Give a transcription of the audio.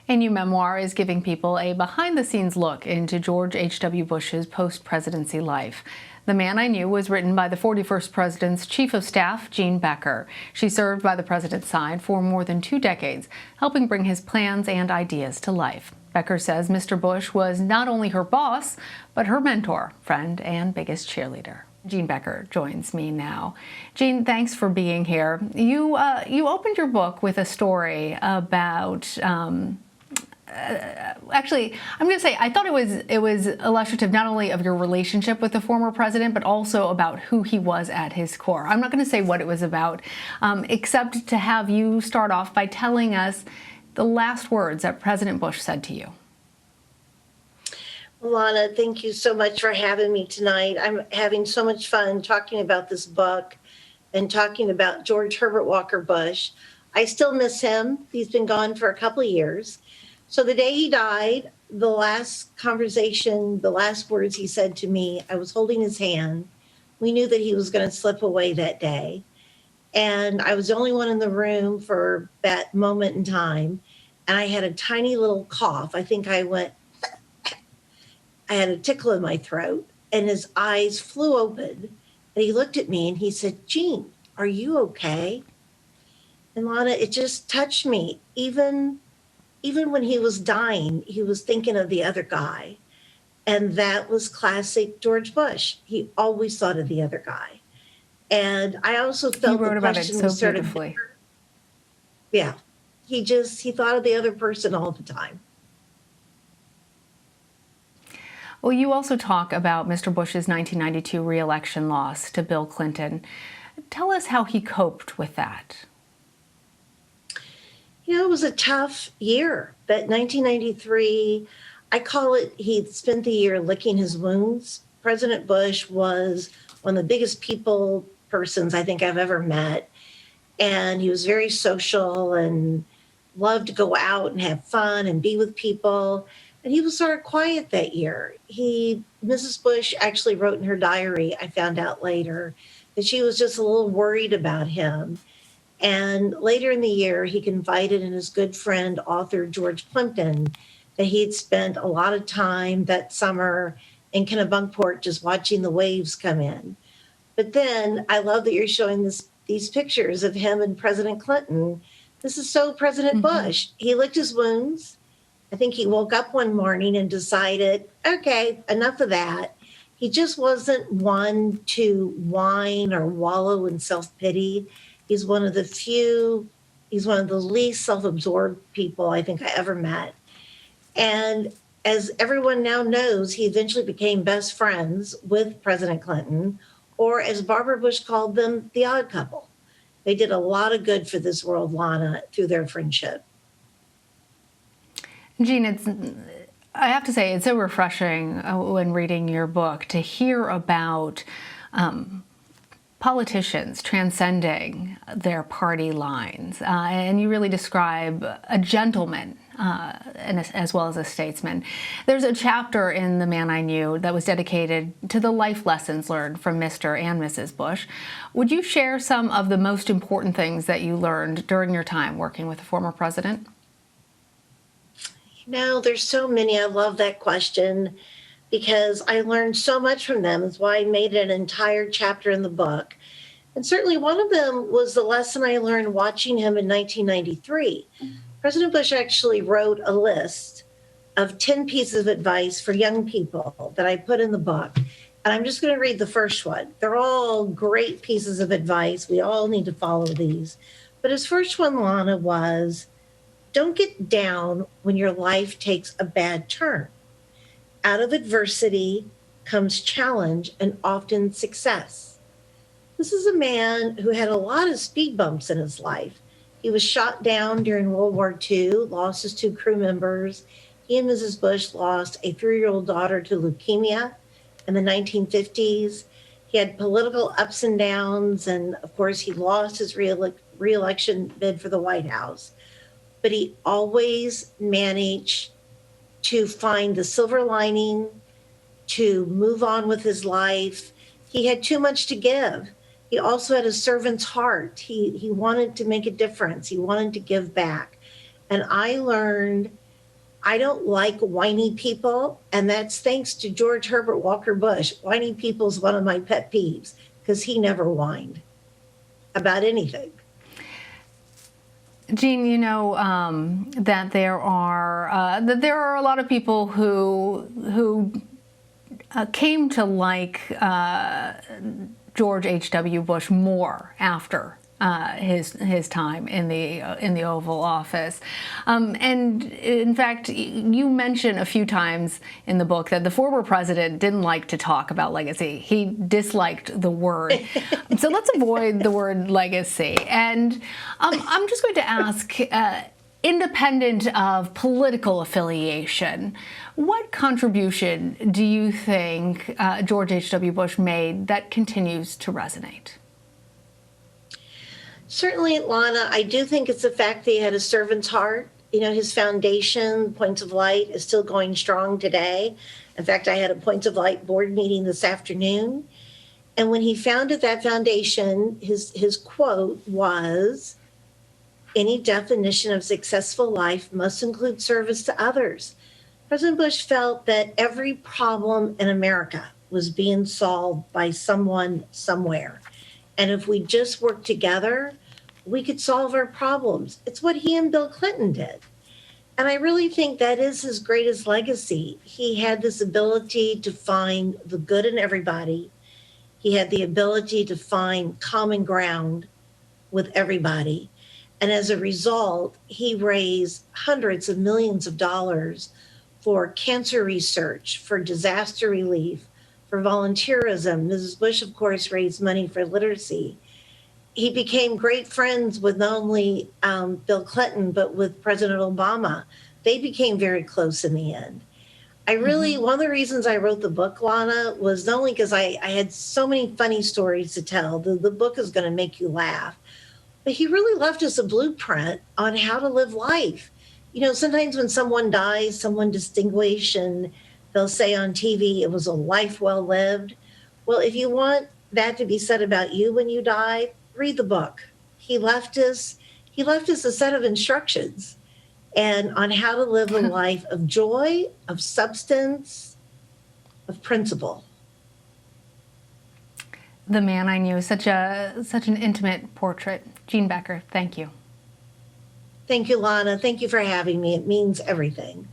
A new memoir is giving people a behind-the-scenes look into George H.W. Bush's post-presidency life. The Man I Knew was written by the 41st president's chief of staff, Jean Becker. She served by the president's side for more than 2 decades, helping bring his plans and ideas to life. Becker says Mr. Bush was not only her boss, but her mentor, friend, and biggest cheerleader. Jean Becker joins me now. Jean, thanks for being here. You opened your book with a story about. Actually, I'm going to say I thought it was illustrative not only of your relationship with the former president, but also about who he was at his core. I'm not going to say what it was about, except to have you start off by telling us the last words that President Bush said to you. Lana, thank you so much for having me tonight. I'm having so much fun talking about this book and talking about George Herbert Walker Bush. I still miss him. He's been gone for a couple of years. So the day he died, the last conversation, the last words he said to me, I was holding his hand. We knew that he was going to slip away that day. And I was the only one in the room for that moment in time. And I had a tiny little cough. I think I had a tickle in my throat, and his eyes flew open. And he looked at me and he said, "Jean, are you okay?" And Lana, it just touched me. Even when he was dying, he was thinking of the other guy. And that was classic George Bush. He always thought of the other guy. And I also felt you wrote about it so beautifully. Yeah. He thought of the other person all the time. Well, you also talk about Mr. Bush's 1992 re-election loss to Bill Clinton. Tell us how he coped with that. You know, it was a tough year. That 1993, I call it, he spent the year licking his wounds. President Bush was one of the biggest persons I think I've ever met. And he was very social and loved to go out and have fun and be with people. And he was sort of quiet that year. Mrs. Bush actually wrote in her diary, I found out later, that she was just a little worried about him. And later in the year, he confided in his good friend, author George Plimpton, that he had spent a lot of time that summer in Kennebunkport just watching the waves come in. But then I love that you're showing these pictures of him and President Clinton. This is so President Bush. He licked his wounds. I think he woke up one morning and decided, okay, enough of that. He just wasn't one to whine or wallow in self-pity. He's one of the least self-absorbed people I think I ever met. And as everyone now knows, he eventually became best friends with President Clinton, or as Barbara Bush called them, the odd couple. They did a lot of good for this world, Lana, through their friendship. Jean, I have to say, it's so refreshing when reading your book to hear about politicians transcending their party lines. And you really describe a gentleman as well as a statesman. There's a chapter in The Man I Knew that was dedicated to the life lessons learned from Mr. and Mrs. Bush. Would you share some of the most important things that you learned during your time working with the former president? No, there's so many. I love that question because I learned so much from them. That's why I made an entire chapter in the book. And certainly one of them was the lesson I learned watching him in 1993. President Bush actually wrote a list of 10 pieces of advice for young people that I put in the book. And I'm just going to read the first one. They're all great pieces of advice. We all need to follow these. But his first one, Lana, was, don't get down when your life takes a bad turn. Out of adversity comes challenge and often success. This is a man who had a lot of speed bumps in his life. He was shot down during World War II, lost his 2 crew members. He and Mrs. Bush lost a 3-year-old daughter to leukemia in the 1950s. He had political ups and downs, and of course, he lost his re-election bid for the White House. But he always managed to find the silver lining, to move on with his life. He had too much to give. He also had a servant's heart. He wanted to make a difference. He wanted to give back. And I learned I don't like whiny people, and that's thanks to George Herbert Walker Bush. Whiny people is one of my pet peeves because he never whined about anything. Jean, you know that there are a lot of people who came to like George H.W. Bush more after his time in the Oval Office, and in fact, you mention a few times in the book that the former president didn't like to talk about legacy. He disliked the word. So let's avoid the word legacy. And I'm just going to ask, independent of political affiliation, what contribution do you think George H.W. Bush made that continues to resonate? Certainly, Lana, I do think it's the fact that he had a servant's heart. You know, his foundation, Points of Light, is still going strong today. In fact, I had a Points of Light board meeting this afternoon. And when he founded that foundation, his quote was, "Any definition of successful life must include service to others." President Bush felt that every problem in America was being solved by someone somewhere. And if we just work together, we could solve our problems. It's what he and Bill Clinton did. And I really think that is his greatest legacy. He had this ability to find the good in everybody. He had the ability to find common ground with everybody. And as a result, he raised hundreds of millions of dollars for cancer research, for disaster relief, for volunteerism. Mrs. Bush, of course, raised money for literacy. He became great friends with not only Bill Clinton, but with President Obama. They became very close in the end. One of the reasons I wrote the book, Lana, was not only because I had so many funny stories to tell. The book is going to make you laugh. But he really left us a blueprint on how to live life. You know, sometimes when someone dies, someone distinguished, and they'll say on TV, it was a life well lived. Well, if you want that to be said about you when you die, read the book. He left us a set of instructions and on how to live a life of joy, of substance, of principle. The man I knew, such an intimate portrait. Jean Becker, thank you. Thank you, Lana. Thank you for having me. It means everything.